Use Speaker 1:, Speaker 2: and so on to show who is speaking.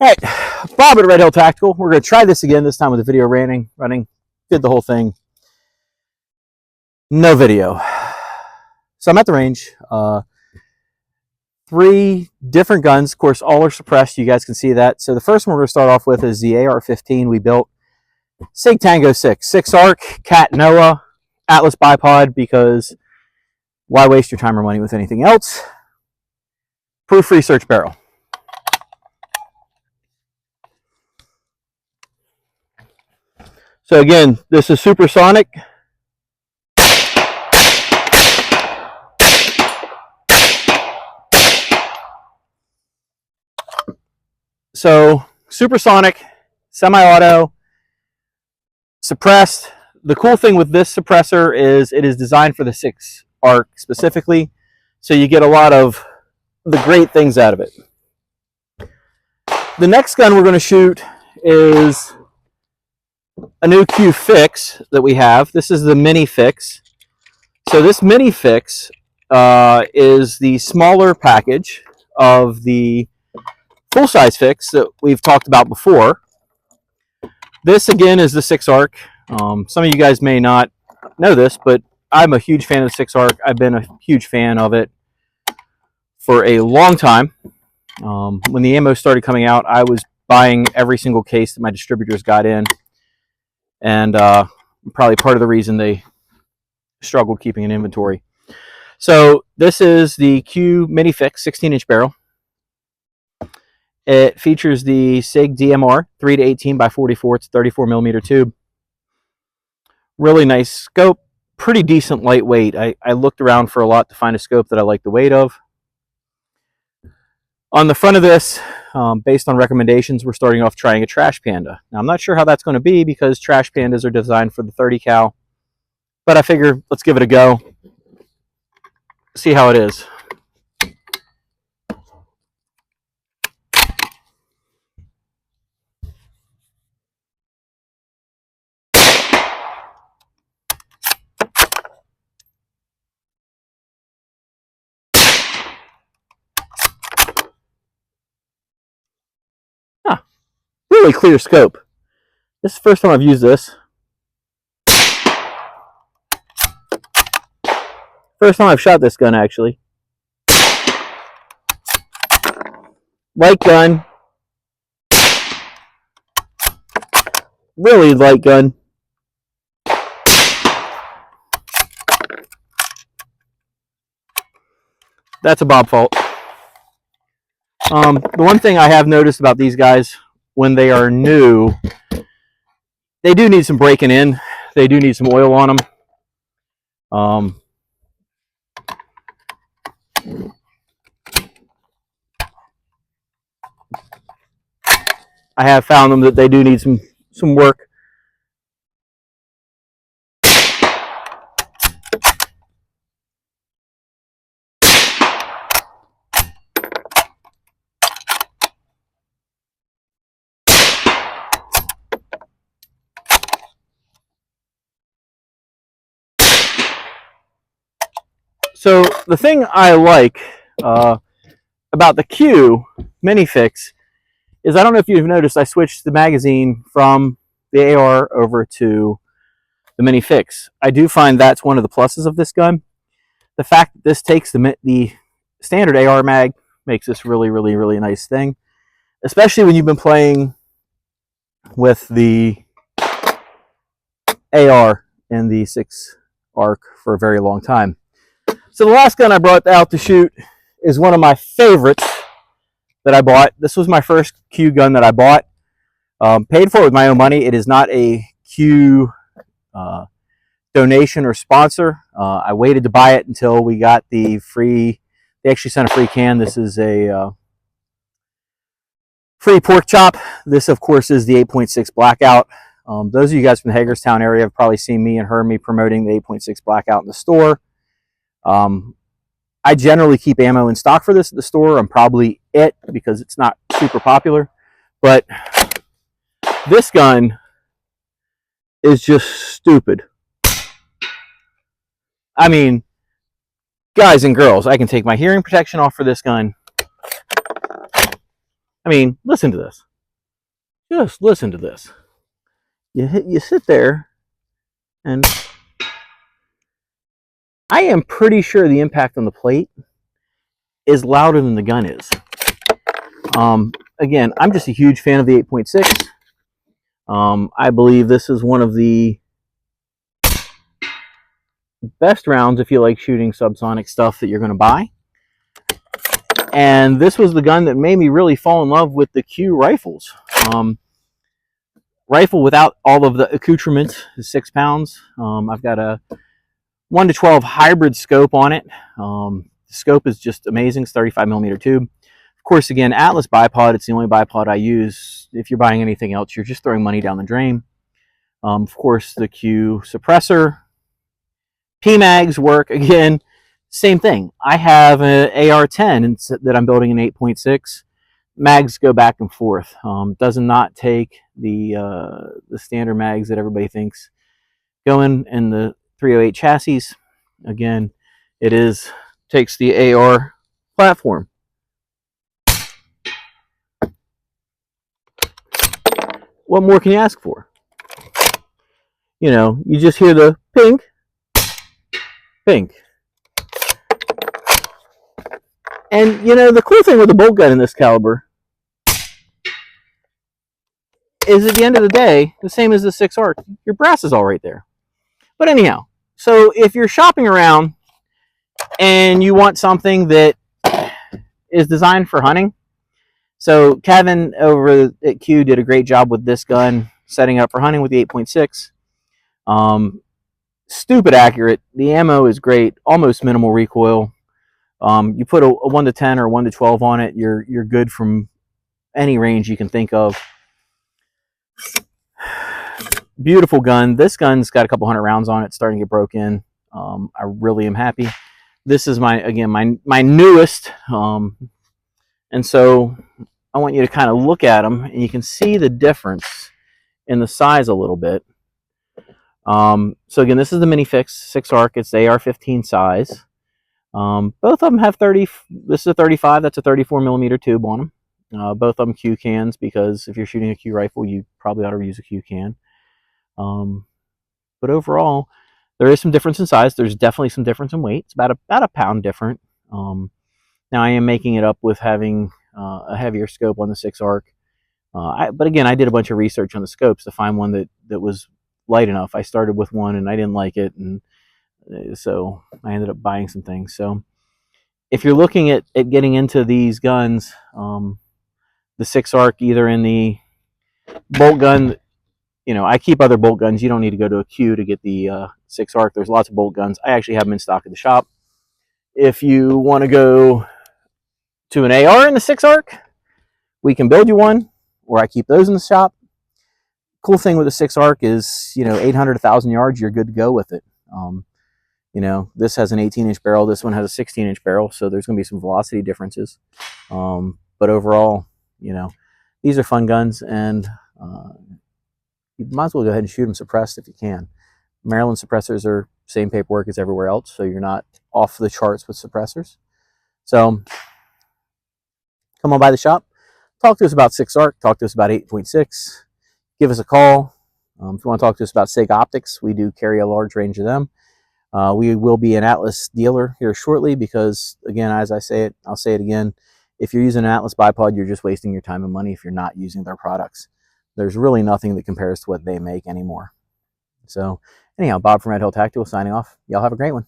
Speaker 1: All right, Bob at Red Hill Tactical. We're going to try this again, this time with the video running. Did the whole thing. No video. So I'm at the range. 3 different guns. Of course, all are suppressed. You guys can see that. So the first one we're going to start off with is the AR-15 we built. Sig Tango 6 arc, Cat Noah, Atlas bipod, because why waste your time or money with anything else? Proof research barrel. So again, this is supersonic. So supersonic, semi-auto, suppressed. The cool thing with this suppressor is it is designed for the 6 arc specifically, so you get a lot of the great things out of it. The next gun we're going to shoot is a new Q fix that we have. This is the mini fix. So this mini fix is the smaller package of the full-size fix that we've talked about before. This again is the 6 arc. Some of you guys may not know this, but I'm a huge fan of the 6 arc. I've been a huge fan of it for a long time. When the ammo started coming out, I was buying every single case that my distributors got in, and probably part of the reason they struggled keeping an inventory. So this is the Q Mini Fix 16-inch barrel. It features the Sig DMR 3 to 18 by 44. It's a 34 millimeter tube. Really nice scope. Pretty decent lightweight. I looked around for a lot to find a scope that I like the weight of. On the front of this, based on recommendations, we're starting off trying a Trash Panda. Now, I'm not sure how that's going to be because Trash Pandas are designed for the 30 cal, but I figure let's give it a go, see how it is. Really clear scope. This is the first time I've used this. First time I've shot this gun, actually. Light gun. Really light gun. That's a Bob fault. The one thing I have noticed about these guys, when they are new, they do need some breaking in. They do need some oil on them. I have found them that they do need some work. So the thing I like about the Q Mini Fix is, I don't know if you've noticed, I switched the magazine from the AR over to the Mini Fix. I do find that's one of the pluses of this gun. The fact that this takes the standard AR mag makes this really, really, really nice thing, especially when you've been playing with the AR and the 6 arc for a very long time. So the last gun I brought out to shoot is one of my favorites that I bought. This was my first Q gun that I bought. Paid for it with my own money. It is not a Q donation or sponsor. I waited to buy it until we got the free. They actually sent a free can. This is a free pork chop. This, of course, is the 8.6 Blackout. Those of you guys from the Hagerstown area have probably seen me and heard me promoting the 8.6 Blackout in the store. I generally keep ammo in stock for this at the store. I'm probably it because it's not super popular, but this gun is just stupid. I mean, guys and girls, I can take my hearing protection off for this gun. I mean, listen to this. Just listen to this. You sit there, and I am pretty sure the impact on the plate is louder than the gun is. Again, I'm just a huge fan of the 8.6. I believe this is one of the best rounds if you like shooting subsonic stuff that you're going to buy. And this was the gun that made me really fall in love with the Q rifles. Rifle without all of the accoutrements is 6 pounds. I've got a 1-12 hybrid scope on it. The scope is just amazing. It's 35mm tube. Of course, again, Atlas bipod. It's the only bipod I use. If you're buying anything else, you're just throwing money down the drain. Of course, the Q suppressor. PMags work. Again, same thing. I have an AR-10 that I'm building in 8.6. Mags go back and forth. Does not take the standard mags that everybody thinks go in the 308 chassis. Again, takes the AR platform. What more can you ask for? You know, you just hear the ping, ping. And, you know, the cool thing with the bolt gun in this caliber is at the end of the day, the same as the 6 ARC, your brass is all right there. But anyhow, so if you're shopping around and you want something that is designed for hunting, so Kevin over at Q did a great job with this gun, setting up for hunting with the 8.6. Stupid accurate. The ammo is great, almost minimal recoil. You put a 1-10 or 1-12 on it, you're good from any range you can think of. Beautiful gun. This gun's got a couple hundred rounds on it, starting to get broke in. I really am happy. This is my newest, and so I want you to kind of look at them, and you can see the difference in the size a little bit. So again, this is the mini fix 6 ARC. It's the AR-15 size. Both of them have 30. This is a 35. That's a 34mm tube on them. Both of them Q cans, because if you're shooting a Q rifle, you probably ought to use a Q can. But overall, there is some difference in size. There's definitely some difference in weight. It's about a pound different. Now I am making it up with having a heavier scope on the 6 ARC. But again, I did a bunch of research on the scopes to find one that was light enough. I started with one and I didn't like it, and so I ended up buying some things. So if you're looking at getting into these guns, the 6 ARC, either in the bolt gun, you know, I keep other bolt guns. You don't need to go to a Q to get the 6 ARC. There's lots of bolt guns. I actually have them in stock at the shop. If you want to go to an AR in the 6 ARC, we can build you one, or I keep those in the shop. Cool thing with the 6 ARC is, you know, 800, 1,000 yards, you're good to go with it. You know, this has an 18-inch barrel. This one has a 16-inch barrel, so there's going to be some velocity differences. But overall, you know, these are fun guns, and you might as well go ahead and shoot them suppressed if you can. Maryland suppressors are same paperwork as everywhere else, so you're not off the charts with suppressors. So come on by the shop. Talk to us about 6 ARC. Talk to us about 8.6. Give us a call. If you want to talk to us about Sig optics, we do carry a large range of them. We will be an Atlas dealer here shortly because, again, as I say it, I'll say it again, if you're using an Atlas bipod, you're just wasting your time and money if you're not using their products. There's really nothing that compares to what they make anymore. So anyhow, Bob from Red Hill Tactical signing off. Y'all have a great one.